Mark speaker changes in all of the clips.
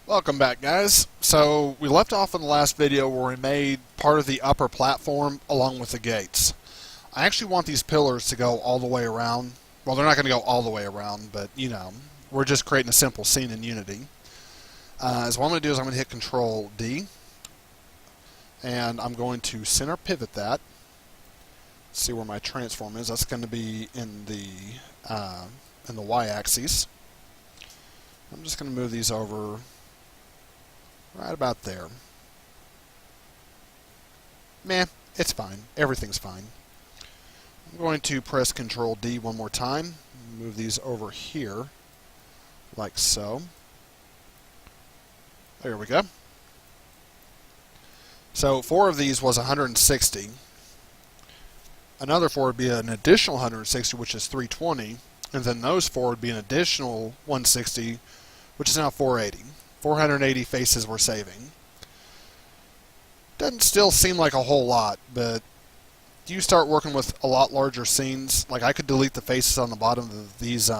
Speaker 1: Welcome back, guys. So we left off in the last video where we made part of the upper platform along with the gates. I actually want these pillars to go all the way around. Well, they're not going to go all the way around, but you know, we're just creating a simple scene in Unity. So what I'm going to do is I'm going to hit Control D, and I'm going to center pivot that. See where my transform is. That's going to be in the y-axis. I'm just going to move these over right about there. Meh, it's fine. Everything's fine. I'm going to press Control D one more time. Move these over here, like so. There we go. So 4 of these was 160. Another 4 would be an additional 160, which is 320. And then those 4 would be an additional 160, which is now 480. 480 faces we're saving. Doesn't still seem like a whole lot, but you start working with a lot larger scenes. Like I could delete the faces on the bottom of these. If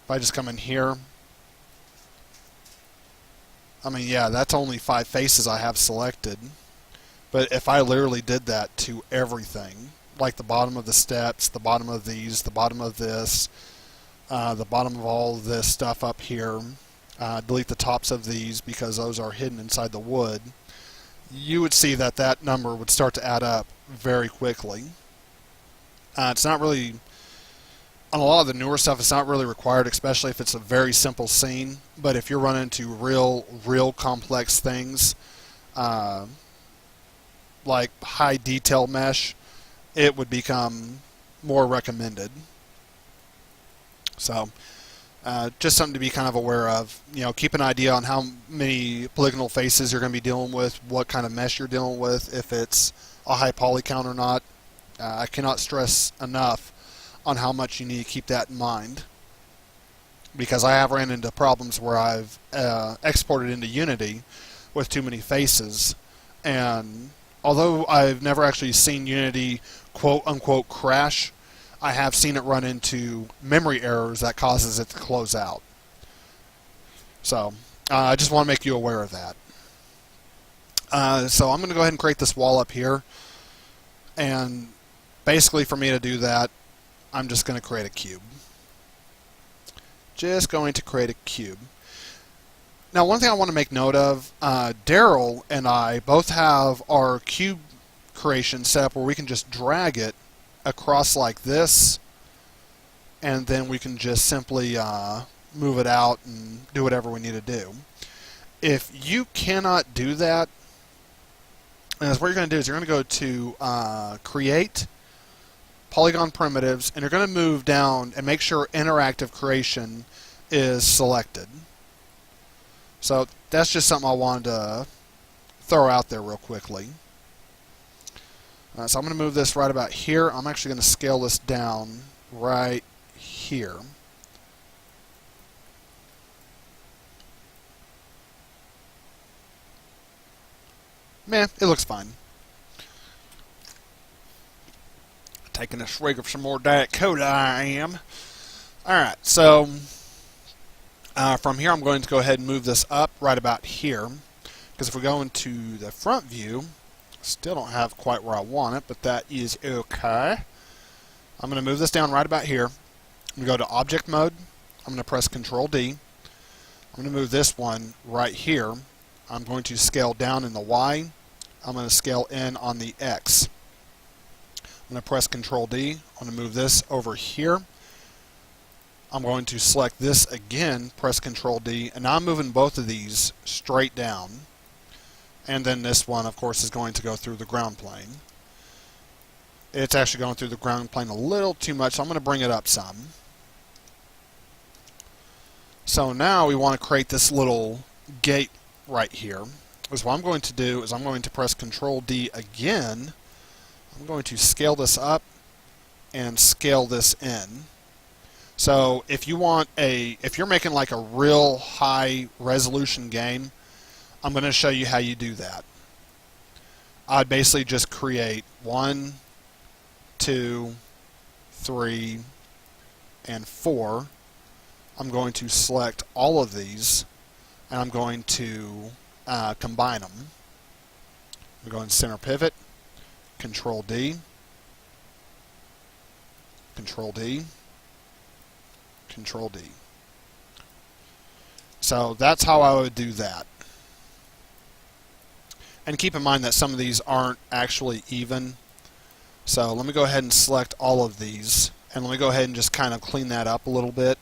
Speaker 1: I just come in here, I mean, yeah, that's only 5 faces I have selected. But if I literally did that to everything, like the bottom of the steps, the bottom of these, the bottom of this, the bottom of all this stuff up here, delete the tops of these because those are hidden inside the wood, you would see that that number would start to add up very quickly. It's not really, on a lot of the newer stuff, it's not really required, especially if it's a very simple scene. But if you're running into real complex things, like high detail mesh, it would become more recommended. So, just something to be kind of aware of. You know, keep an idea on how many polygonal faces you're going to be dealing with, what kind of mesh you're dealing with, if it's a high poly count or not. I cannot stress enough on how much you need to keep that in mind, because I have ran into problems where I've exported into Unity with too many faces, and although I've never actually seen Unity quote-unquote crash, I have seen it run into memory errors that causes it to close out. So I just want to make you aware of that. So I'm going to go ahead and create this wall up here, and basically for me to do that, I'm just going to create a cube. Just going to create a cube. Now, one thing I want to make note of, Daryl and I both have our cube creation set up where we can just drag it across like this, and then we can just simply move it out and do whatever we need to do. If you cannot do that, what you're going to do is you're going to go to Create, Polygon Primitives, and you're going to move down and make sure Interactive Creation is selected. So that's just something I wanted to throw out there real quickly. So I'm going to move this right about here. I'm actually going to scale this down right here. Man, it looks fine. Taking a swig of some more Diet Cola, I am. Alright, so from here I'm going to go ahead and move this up right about here, because if we go into the front view, still don't have quite where I want it, but that is okay. I'm going to move this down right about here. I'm going to go to Object Mode. I'm going to press Control D. I'm going to move this one right here. I'm going to scale down in the Y. I'm going to scale in on the X. I'm going to press Control D. I'm going to move this over here. I'm going to select this again, press Control D, and now I'm moving both of these straight down. And then this one, of course, is going to go through the ground plane. It's actually going through the ground plane a little too much, so I'm going to bring it up some. So now we want to create this little gate right here. So what I'm going to do is I'm going to press Control D again. I'm going to scale this up and scale this in. So if you're making like a real high resolution game, I'm going to show you how you do that. I'd basically just create 1, 2, 3, and 4. I'm going to select all of these, and I'm going to combine them. I'm going to center pivot, Control D, Control D, Control D. So that's how I would do that. And keep in mind that some of these aren't actually even. So let me go ahead and select all of these, and let me go ahead and just kind of clean that up a little bit.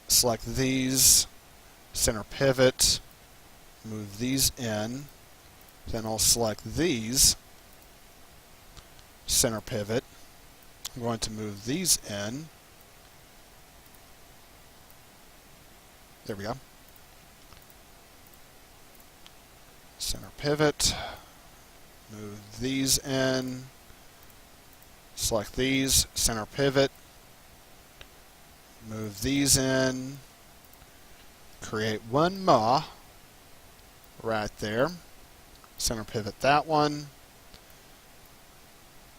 Speaker 1: Select these, center pivot, move these in, then I'll select these, center pivot. I'm going to move these in. There we go. Center pivot, move these in, select these, center pivot, move these in, create one more right there, center pivot that one,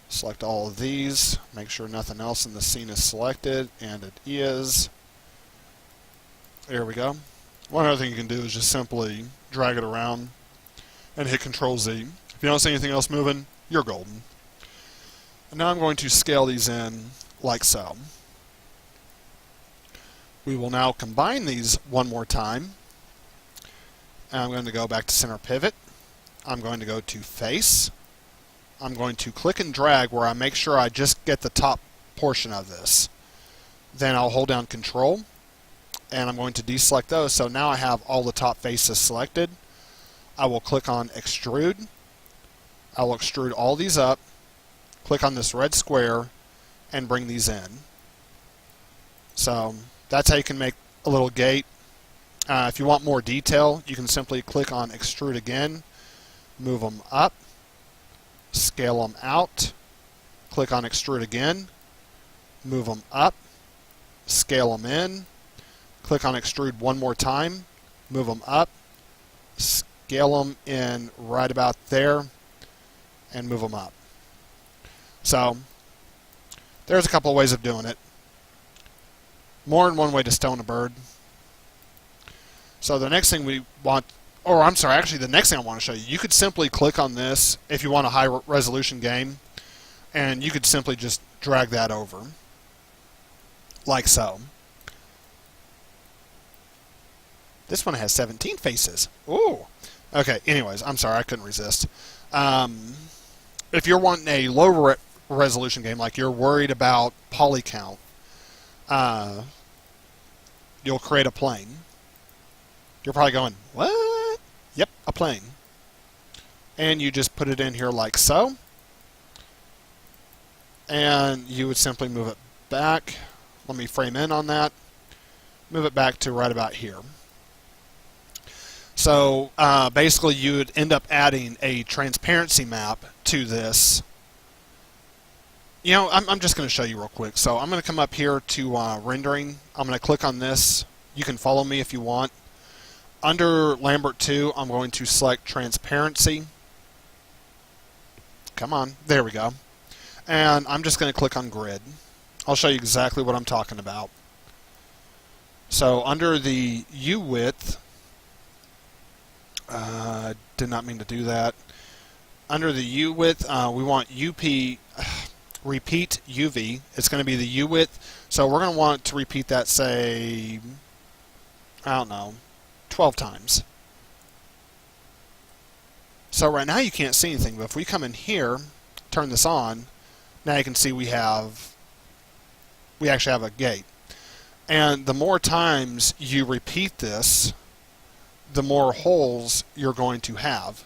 Speaker 1: select all of these, make sure nothing else in the scene is selected, and it is. There we go. One other thing you can do is just simply drag it around and hit Control Z. If you don't see anything else moving, you're golden. And now I'm going to scale these in like so. We will now combine these one more time. And I'm going to go back to center pivot. I'm going to go to face. I'm going to click and drag where I make sure I just get the top portion of this. Then I'll hold down Control, and I'm going to deselect those. So now I have all the top faces selected. I will click on Extrude. I will extrude all these up, click on this red square, and bring these in. So that's how you can make a little gate. If you want more detail, you can simply click on Extrude again, move them up, scale them out, click on Extrude again, move them up, scale them in, click on Extrude one more time, move them up, scale them in right about there, and move them up. So there's a couple of ways of doing it. More than one way to stone a bird. So the next thing we want, or I'm sorry, actually the next thing I want to show you, you could simply click on this if you want a high resolution game, and you could simply just drag that over, like so. This one has 17 faces. Ooh. Okay, anyways, I'm sorry, I couldn't resist. If you're wanting a low resolution game, like you're worried about poly count, you'll create a plane. You're probably going, what? Yep, a plane. And you just put it in here like so. And you would simply move it back. Let me frame in on that. Move it back to right about here. So basically you would end up adding a transparency map to this. You know, I'm just going to show you real quick. So I'm going to come up here to rendering. I'm going to click on this. You can follow me if you want. Under Lambert 2, I'm going to select transparency. Come on, there we go. And I'm just going to click on grid. I'll show you exactly what I'm talking about. So under the U width, did not mean to do that. Under the U width, we want repeat UV. It's going to be the U width. So we're going to want to repeat that, say, I don't know, 12 times. So right now you can't see anything, but if we come in here, turn this on, now you can see we actually have a gate. And the more times you repeat this, the more holes you're going to have.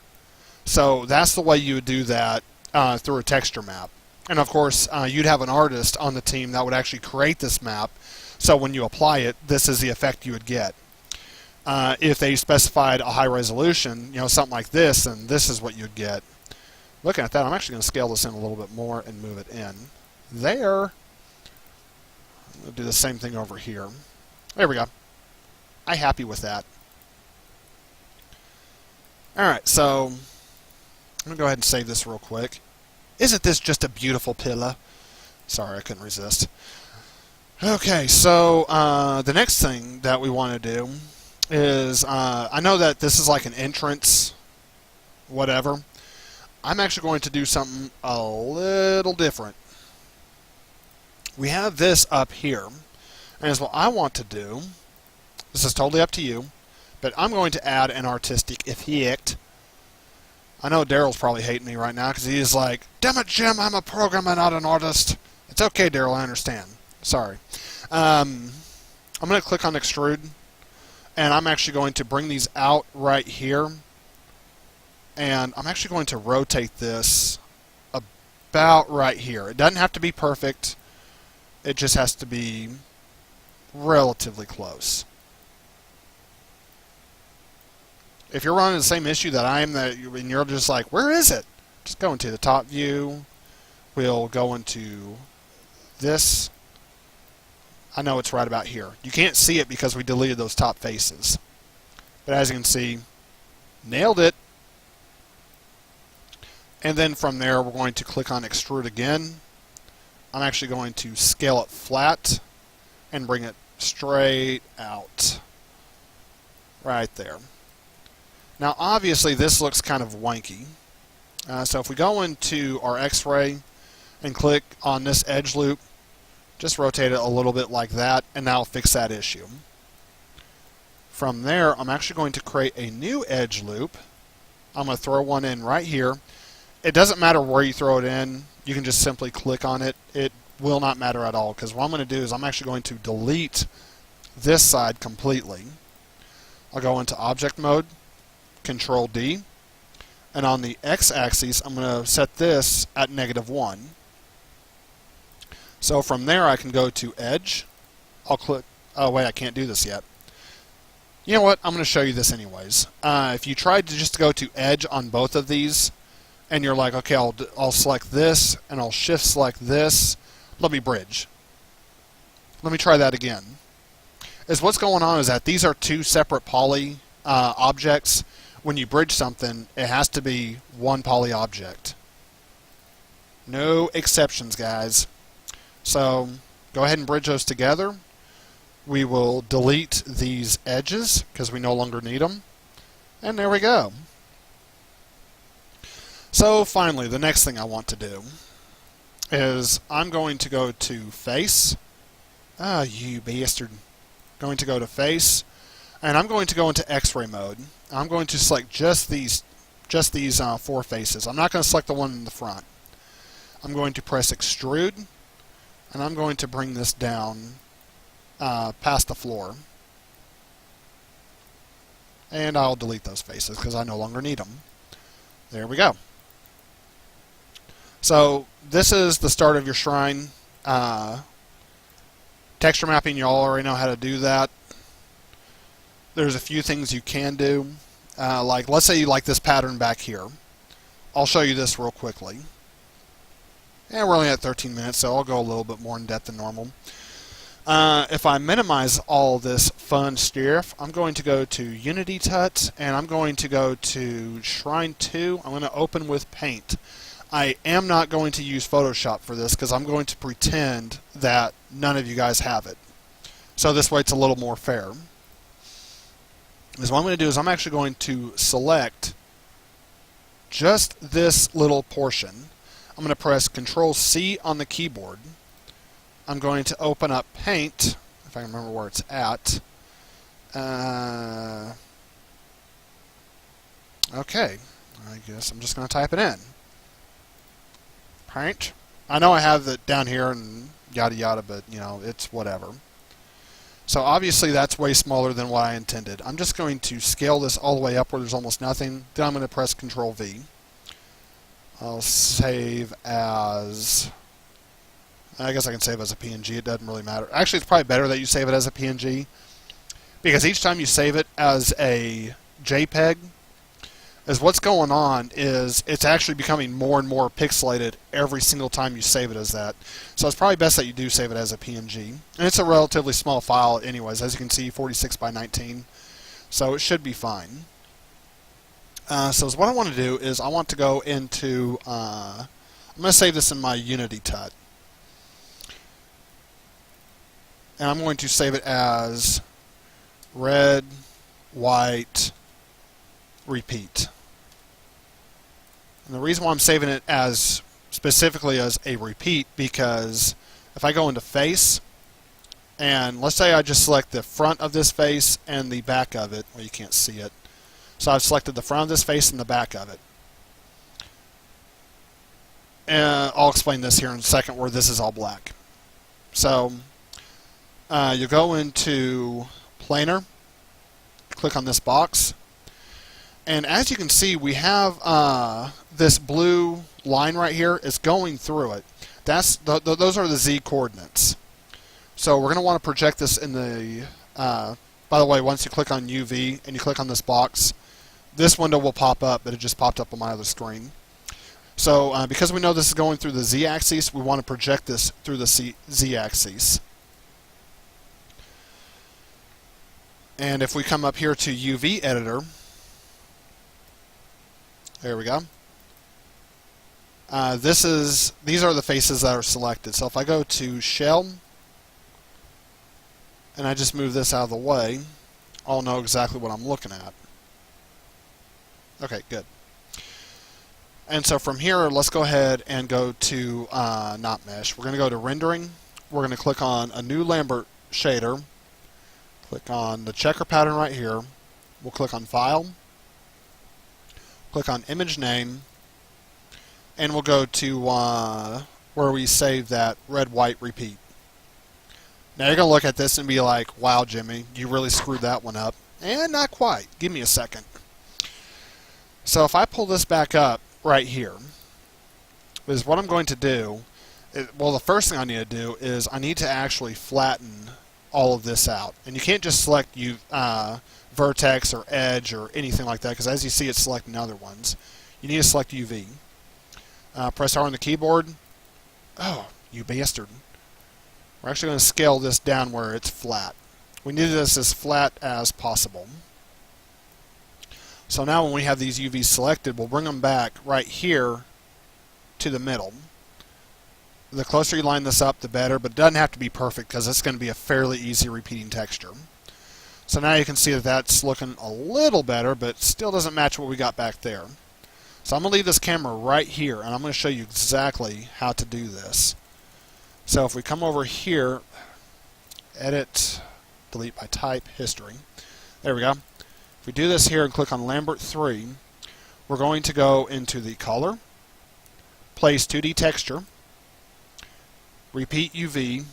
Speaker 1: So that's the way you would do that through a texture map. And of course, you'd have an artist on the team that would actually create this map, so when you apply it, this is the effect you would get. If they specified a high resolution, you know, something like this, then this is what you'd get. Looking at that, I'm actually going to scale this in a little bit more and move it in. There. We'll do the same thing over here. There we go. I'm happy with that. Alright, so I'm going to go ahead and save this real quick. Isn't this just a beautiful pillow? Sorry, I couldn't resist. Okay, so the next thing that we want to do is, I know that this is like an entrance, whatever. I'm actually going to do something a little different. We have this up here, and as what I want to do, this is totally up to you, but I'm going to add an artistic effect. I know Daryl's probably hating me right now because he's like, "Damn it, Jim, I'm a programmer, not an artist." It's okay, Daryl, I understand. Sorry. I'm going to click on extrude, and I'm actually going to bring these out right here, and I'm actually going to rotate this about right here. It doesn't have to be perfect. It just has to be relatively close. If you're running the same issue that I am, and you're just like, where is it? Just go into the top view. We'll go into this. I know it's right about here. You can't see it because we deleted those top faces. But as you can see, nailed it. And then from there, we're going to click on extrude again. I'm actually going to scale it flat and bring it straight out. Right there. Now, obviously, this looks kind of wanky. So if we go into our X-ray and click on this edge loop, just rotate it a little bit like that, and that'll fix that issue. From there, I'm actually going to create a new edge loop. I'm going to throw one in right here. It doesn't matter where you throw it in. You can just simply click on it. It will not matter at all, because what I'm going to do is I'm actually going to delete this side completely. I'll go into object mode, Control D, and on the x-axis I'm going to set this at -1. So from there I can go to edge. I'll click, oh wait, I can't do this yet. You know what, I'm going to show you this anyways. If you tried to just go to edge on both of these, and you're like, okay, I'll select this, and I'll shift select this, let me bridge. Let me try that again. What's going on is that these are two separate poly objects. When you bridge something, it has to be one poly object. No exceptions, guys. So go ahead and bridge those together. We will delete these edges because we no longer need them. And there we go. So finally, the next thing I want to do is I'm going to go to face. Ah, you bastard. Going to go to face. And I'm going to go into X-ray mode. I'm going to select just these four faces. I'm not going to select the one in the front. I'm going to press extrude, and I'm going to bring this down past the floor. And I'll delete those faces because I no longer need them. There we go. So this is the start of your shrine. Texture mapping, you all already know how to do that. There's a few things you can do. Like, let's say you like this pattern back here. I'll show you this real quickly. And we're only at 13 minutes, so I'll go a little bit more in depth than normal. If I minimize all this fun stuff, I'm going to go to Unity Tut, and I'm going to go to Shrine 2. I'm going to open with Paint. I am not going to use Photoshop for this because I'm going to pretend that none of you guys have it. So this way it's a little more fair. What I'm going to do is I'm actually going to select just this little portion. I'm going to press Control-C on the keyboard. I'm going to open up Paint, if I can remember where it's at. Okay, I guess I'm just going to type it in. Paint. I know I have it down here and yada yada, but you know, it's whatever. So obviously that's way smaller than what I intended. I'm just going to scale this all the way up where there's almost nothing. Then I'm going to press Control-V. I'll save as... I guess I can save as a PNG. It doesn't really matter. Actually, it's probably better that you save it as a PNG, because each time you save it as a JPEG, what's going on is it's actually becoming more and more pixelated every single time you save it as that. So it's probably best that you do save it as a PNG. And it's a relatively small file anyways. As you can see, 46 by 19. So it should be fine. So what I want to do is I want to go into... I'm going to save this in my Unity Tut. and I'm going to save it as red, white, repeat. And the reason why I'm saving it as specifically as a repeat, because if I go into face, and let's say I just select the front of this face and the back of it, well, you can't see it. So I've selected the front of this face and the back of it. And I'll explain this here in a second where this is all black. So you go into planar, click on this box, and as you can see, we have this blue line right here is going through it. Those are the Z coordinates. So we're going to want to project this in the, by the way, once you click on UV and you click on this box, this window will pop up, but it just popped up on my other screen. So because we know this is going through the Z-axis, we want to project this through the Z-axis. And if we come up here to UV editor, there we go. These are the faces that are selected. So if I go to shell, and I just move this out of the way, I'll know exactly what I'm looking at. Okay, good. And so from here, let's go ahead and go to not mesh. We're going to go to rendering. We're going to click on a new Lambert shader. Click on the checker pattern right here. We'll click on file. Click on image name. And we'll go to where we save that red, white, repeat. Now you're going to look at this and be like, wow, Jimmy, you really screwed that one up. And not quite. Give me a second. So if I pull this back up right here, is what I'm going to do, well, the first thing I need to do is I need to actually flatten all of this out. And you can't just select vertex or edge or anything like that, because as you see, it's selecting other ones. You need to select UV. Press R on the keyboard. Oh, you bastard. We're actually going to scale this down where it's flat. We need this as flat as possible. So now when we have these UVs selected, we'll bring them back right here to the middle. The closer you line this up, the better, but it doesn't have to be perfect because it's going to be a fairly easy repeating texture. So now you can see that that's looking a little better, but still doesn't match what we got back there. So I'm going to leave this camera right here, and I'm going to show you exactly how to do this. So if we come over here, edit, delete by type, history. There we go. If we do this here and click on Lambert 3, we're going to go into the color, place 2D texture, repeat UV.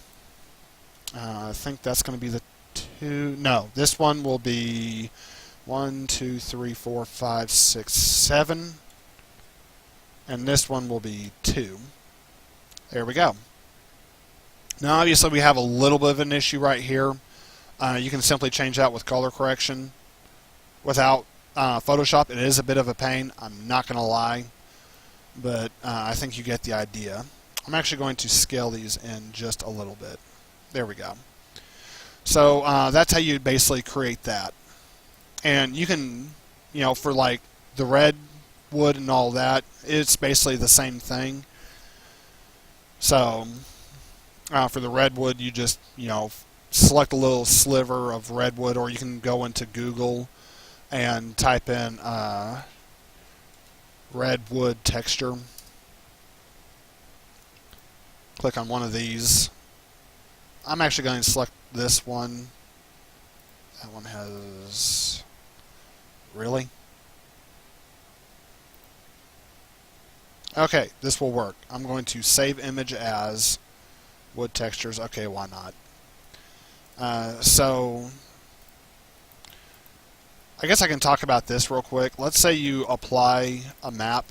Speaker 1: I think that's going to be the two. No, this one will be 1, 2, 3, 4, 5, 6, 7. And this one will be 2. There we go. Now obviously we have a little bit of an issue right here. You can simply change that with color correction without Photoshop. It is a bit of a pain, I'm not going to lie, but I think you get the idea. I'm actually going to scale these in just a little bit. There we go. So that's how you basically create that. And you can, for like the red wood and all that, it's basically the same thing. So for the redwood, you just, select a little sliver of redwood, or you can go into Google and type in redwood texture. Click on one of these. I'm actually going to select this one. That one has... Really? Okay, this will work. I'm going to save image as wood textures. Okay, why not? So I guess I can talk about this real quick. Let's say you apply a map.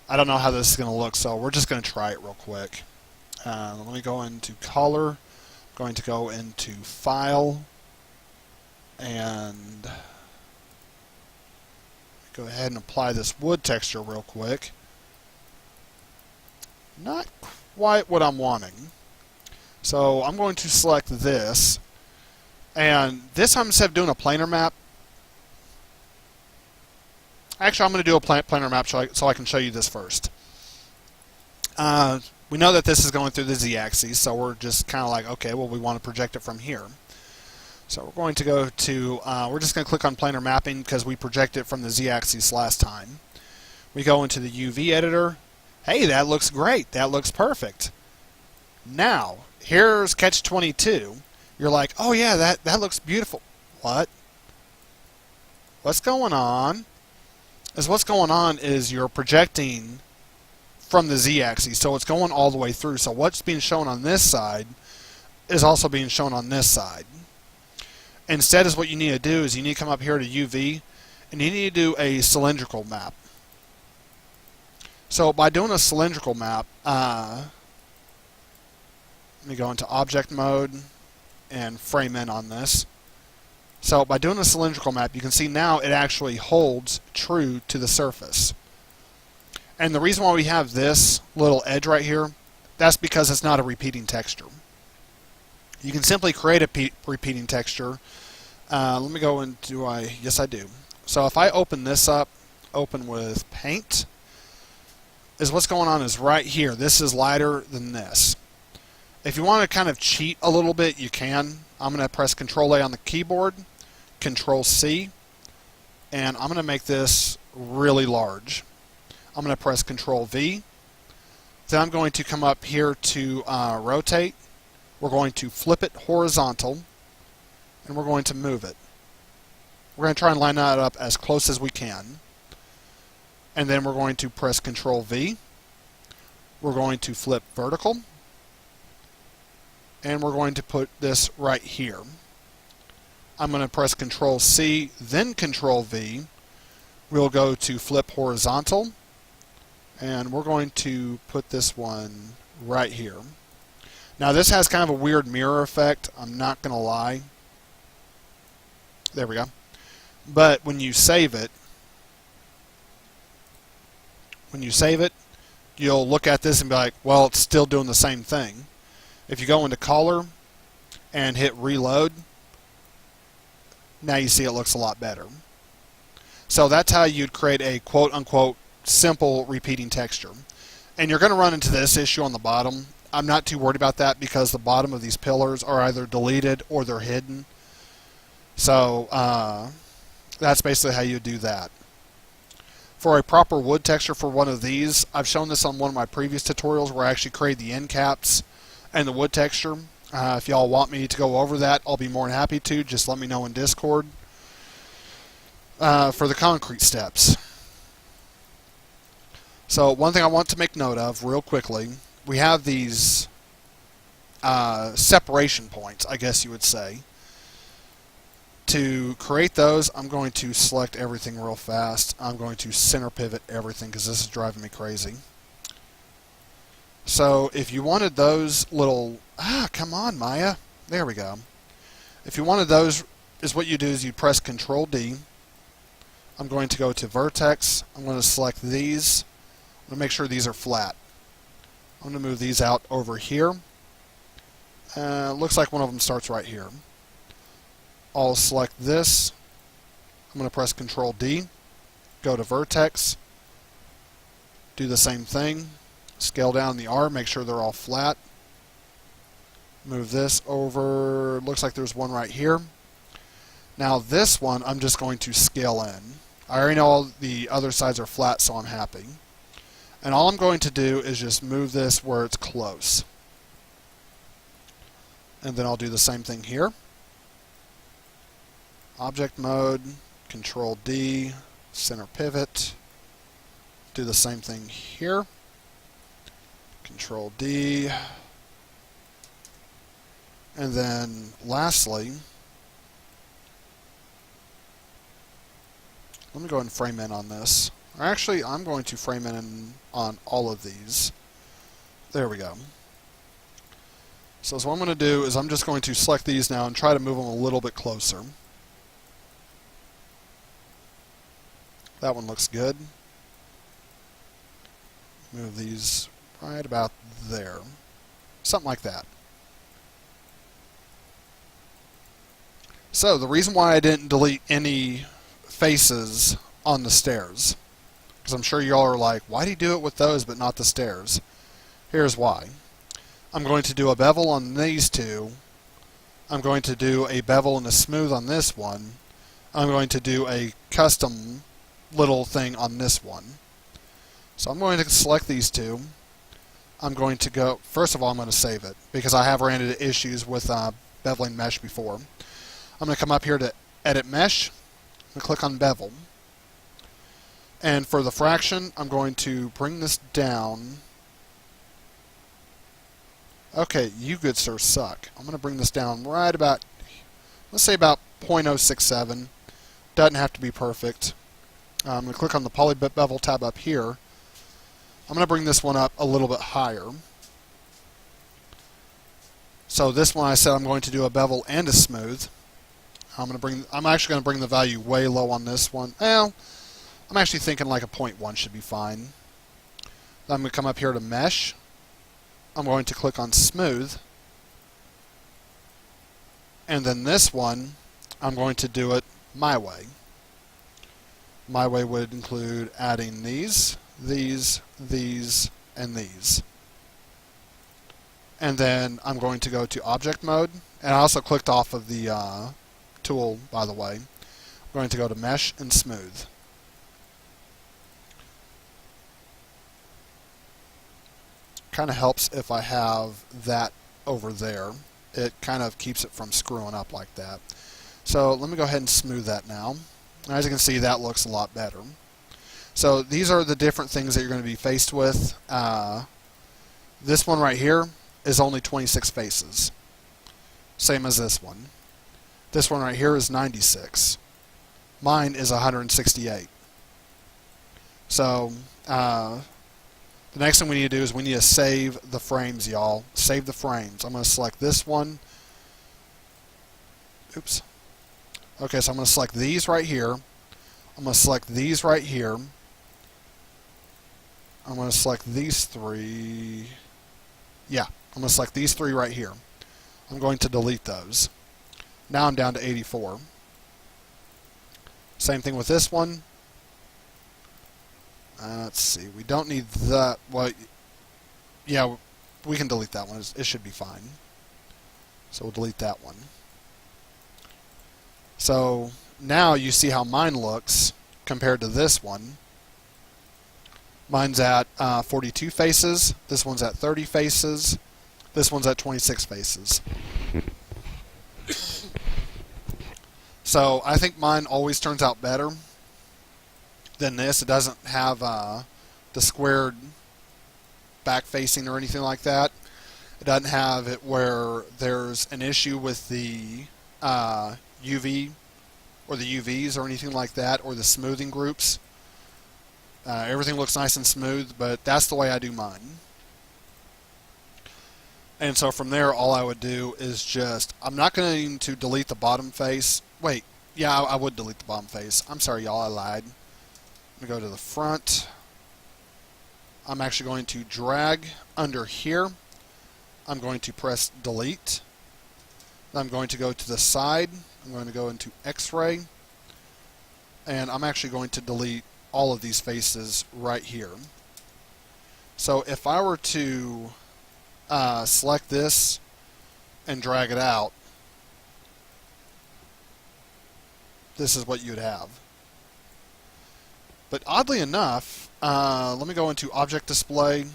Speaker 1: I don't know how this is going to look, so we're just going to try it real quick. Let me go into color. I'm going to go into file and go ahead and apply this wood texture real quick. Not quite what I'm wanting. So I'm going to select this, and this time instead of doing a planar map, actually I'm going to do a planar map so I can show you this first. We know that this is going through the z-axis, so we're just kind of like, okay, well, we want to project it from here. So we're going to go to, we're just going to click on planar mapping because we projected it from the z-axis last time. We go into the UV editor. Hey, that looks great. That looks perfect. Now, here's catch 22. You're like, oh yeah, that looks beautiful. What? What's going on? What's going on is you're projecting from the z-axis, so it's going all the way through. So what's being shown on this side is also being shown on this side. Instead, is what you need to do is you need to come up here to UV, and you need to do a cylindrical map. So by doing a cylindrical map, let me go into object mode and frame in on this. So by doing a cylindrical map, you can see now it actually holds true to the surface. And the reason why we have this little edge right here, that's because it's not a repeating texture. You can simply create a repeating texture. Let me go into, yes I do. So if I open this up, open with paint, is what's going on is right here. This is lighter than this. If you want to kind of cheat a little bit, you can. I'm going to press Control A on the keyboard, Control C, and I'm going to make this really large. I'm going to press Control V. Then I'm going to come up here to rotate. We're going to flip it horizontal, and we're going to move it. We're going to try and line that up as close as we can. And then we're going to press Control V. We're going to flip vertical. And we're going to put this right here. I'm going to press Control C, then Control V. We'll go to flip horizontal. And we're going to put this one right here. Now this has kind of a weird mirror effect, I'm not going to lie. There we go. But when you save it, you'll look at this and be like, well, it's still doing the same thing. If you go into color and hit reload, now you see it looks a lot better. So that's how you'd create a quote-unquote simple repeating texture. And you're going to run into this issue on the bottom. I'm not too worried about that because the bottom of these pillars are either deleted or they're hidden. So that's basically how you do that. For a proper wood texture for one of these, I've shown this on one of my previous tutorials where I actually created the end caps and the wood texture. If y'all want me to go over that, I'll be more than happy to. Just let me know in Discord. For the concrete steps. So one thing I want to make note of real quickly, we have these separation points, I guess you would say. To create those, I'm going to select everything real fast. I'm going to center pivot everything because this is driving me crazy. So if you wanted those little, come on Maya, there we go. If you wanted those, is what you do is you press Control D. I'm going to go to vertex. I'm going to select these. I'm going to make sure these are flat. I'm going to move these out over here. Looks like one of them starts right here. I'll select this. I'm going to press Control D. Go to vertex. Do the same thing. Scale down the R. Make sure they're all flat. Move this over. Looks like there's one right here. Now this one I'm just going to scale in. I already know all the other sides are flat, so I'm happy. And all I'm going to do is just move this where it's close. And then I'll do the same thing here. Object mode, Control D, center pivot. Do the same thing here. Control D. And then lastly, let me go ahead and frame in on this. Or actually, I'm going to frame in on all of these. There we go. So what I'm going to do is I'm just going to select these now and try to move them a little bit closer. That one looks good. Move these right about there. Something like that. So the reason why I didn't delete any faces on the stairs, because I'm sure y'all are like, why do you do it with those but not the stairs? Here's why. I'm going to do a bevel on these two. I'm going to do a bevel and a smooth on this one. I'm going to do a custom little thing on this one. So I'm going to select these two. I'm going to go, first of all, I'm going to save it because I have ran into issues with beveling mesh before. I'm going to come up here to edit mesh and click on bevel. And for the fraction, I'm going to bring this down. Okay, you good sir suck. I'm going to bring this down right about, let's say about 0.067. Doesn't have to be perfect. I'm going to click on the poly bevel tab up here. I'm going to bring this one up a little bit higher. So this one I said I'm going to do a bevel and a smooth. I'm actually going to bring the value way low on this one. Well, I'm actually thinking like a 0.1 should be fine. Then I'm going to come up here to mesh. I'm going to click on smooth. And then this one, I'm going to do it my way. My way would include adding these, and these. And then I'm going to go to object mode. And I also clicked off of the tool, by the way. I'm going to go to mesh and smooth. Kind of helps if I have that over there. It kind of keeps it from screwing up like that. So let me go ahead and smooth that now. As you can see, that looks a lot better. So these are the different things that you're going to be faced with. This one right here is only 26 faces. Same as this one. This one right here is 96. Mine is 168. So the next thing we need to do is we need to save the frames, y'all. Save the frames. I'm going to select this one. Oops. Okay, so I'm going to select these right here. I'm going to select these right here. I'm going to select these three. Yeah, I'm going to select these three right here. I'm going to delete those. Now I'm down to 84. Same thing with this one. Let's see. We don't need that. Well, yeah, we can delete that one. It should be fine. So we'll delete that one. So now you see how mine looks compared to this one. Mine's at 42 faces. This one's at 30 faces. This one's at 26 faces. So I think mine always turns out better than this. It doesn't have the squared back facing or anything like that. It doesn't have it where there's an issue with the UV or the UVs or anything like that, or the smoothing groups. Everything looks nice and smooth, but that's the way I do mine. And so from there, all I would do is just, I'm not going to delete the bottom face. Wait, yeah, I would delete the bottom face. I'm sorry, y'all, I lied. I'm going to go to the front. I'm actually going to drag under here. I'm going to press delete. I'm going to go to the side. I'm going to go into X-ray. And I'm actually going to delete all of these faces right here. So if I were to select this and drag it out, this is what you'd have. But oddly enough, let me go into Object Display,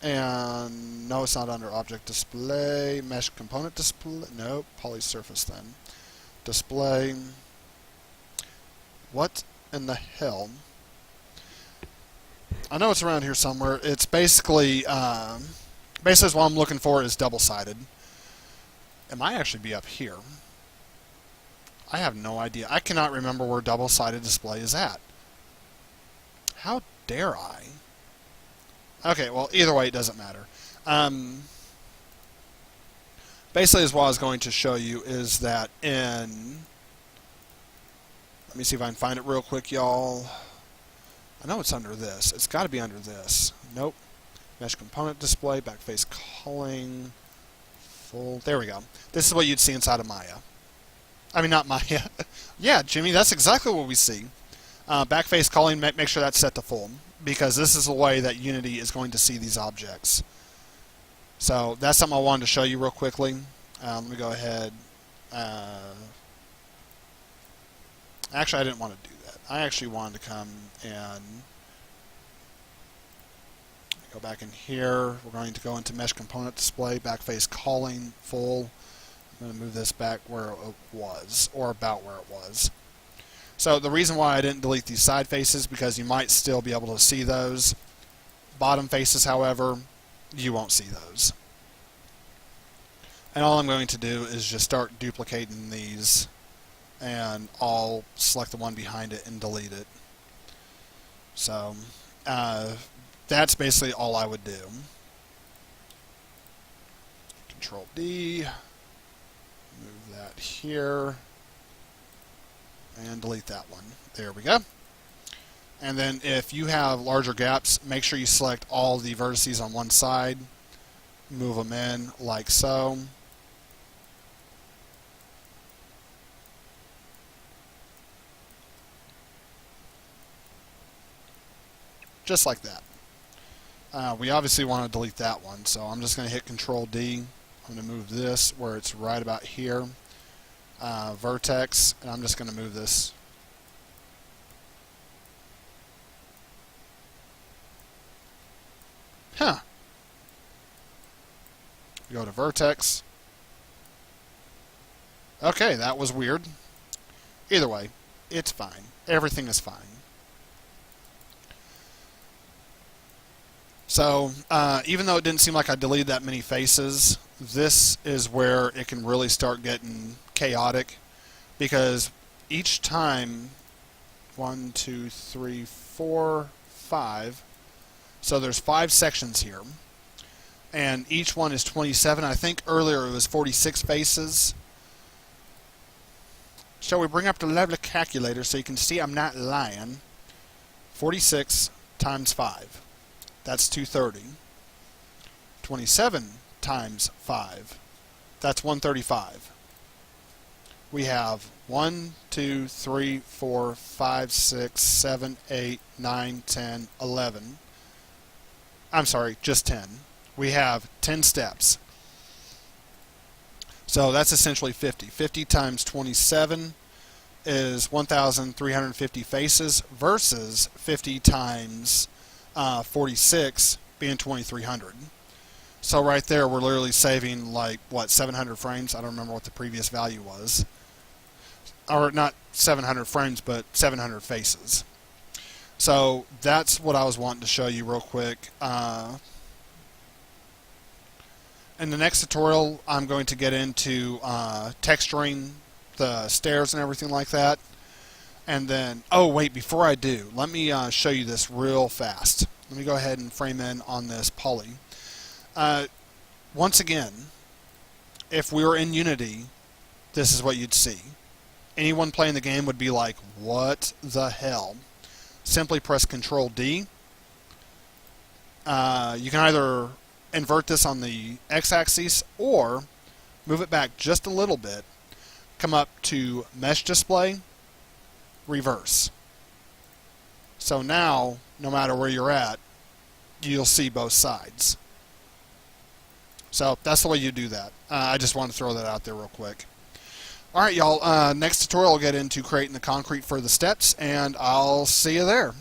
Speaker 1: and no, it's not under Object Display. Mesh Component Display. No, Poly Surface then. Display. What in the hell? I know it's around here somewhere. It's basically what I'm looking for is double-sided. It might actually be up here. I have no idea. I cannot remember where double-sided display is at. How dare I? Okay, well, either way, it doesn't matter. Basically, what I was going to show you is that in... Let me see if I can find it real quick, y'all. I know it's under this. It's got to be under this. Nope. Mesh component display, backface culling, full. There we go. This is what you'd see inside of Maya. I mean, not Maya. Yeah, Jimmy, that's exactly what we see. Backface culling, make sure that's set to full, because this is the way that Unity is going to see these objects. So that's something I wanted to show you real quickly. Let me go ahead. Actually, I didn't want to do that. I actually wanted to come and go back in here. We're going to go into Mesh Component Display, Backface Calling, Full. I'm going to move this back where it was, or about where it was. So the reason why I didn't delete these side faces, because you might still be able to see those. Bottom faces, however, you won't see those. And all I'm going to do is just start duplicating these, and I'll select the one behind it and delete it. So that's basically all I would do. Control D, move that here, and delete that one. There we go. And then if you have larger gaps, make sure you select all the vertices on one side, move them in like so. Just like that. We obviously want to delete that one, so I'm just going to hit Control D. I'm going to move this where it's right about here. Vertex, and I'm just going to move this. Huh. Go to Vertex. Okay, that was weird. Either way, it's fine. Everything is fine. So, even though it didn't seem like I deleted that many faces, this is where it can really start getting chaotic, because each time, 1, 2, 3, 4, 5, so there's 5 sections here, and each one is 27. I think earlier it was 46 faces. Shall we bring up the level calculator so you can see I'm not lying? 46 times 5. That's 230. 27 times 5. That's 135. We have 1, 2, 3, 4, 5, 6, 7, 8, 9, 10, 11. I'm sorry, just 10. We have 10 steps. So that's essentially 50. 50 times 27 is 1,350 faces versus 50 times 46 being 2,300. So right there we're literally saving like, what, 700 frames? I don't remember what the previous value was. Or not 700 frames, but 700 faces. So that's what I was wanting to show you real quick. In the next tutorial I'm going to get into texturing the stairs and everything like that. And then, oh wait, before I do, let me show you this real fast. Let me go ahead and frame in on this poly. Once again, if we were in Unity, this is what you'd see. Anyone playing the game would be like, what the hell? Simply press Control D. You can either invert this on the x-axis or move it back just a little bit. Come up to Mesh Display, Reverse. So now, no matter where you're at, you'll see both sides. So that's the way you do that. I just want to throw that out there real quick. Alright, y'all. Next tutorial, I'll get into creating the concrete for the steps, and I'll see you there.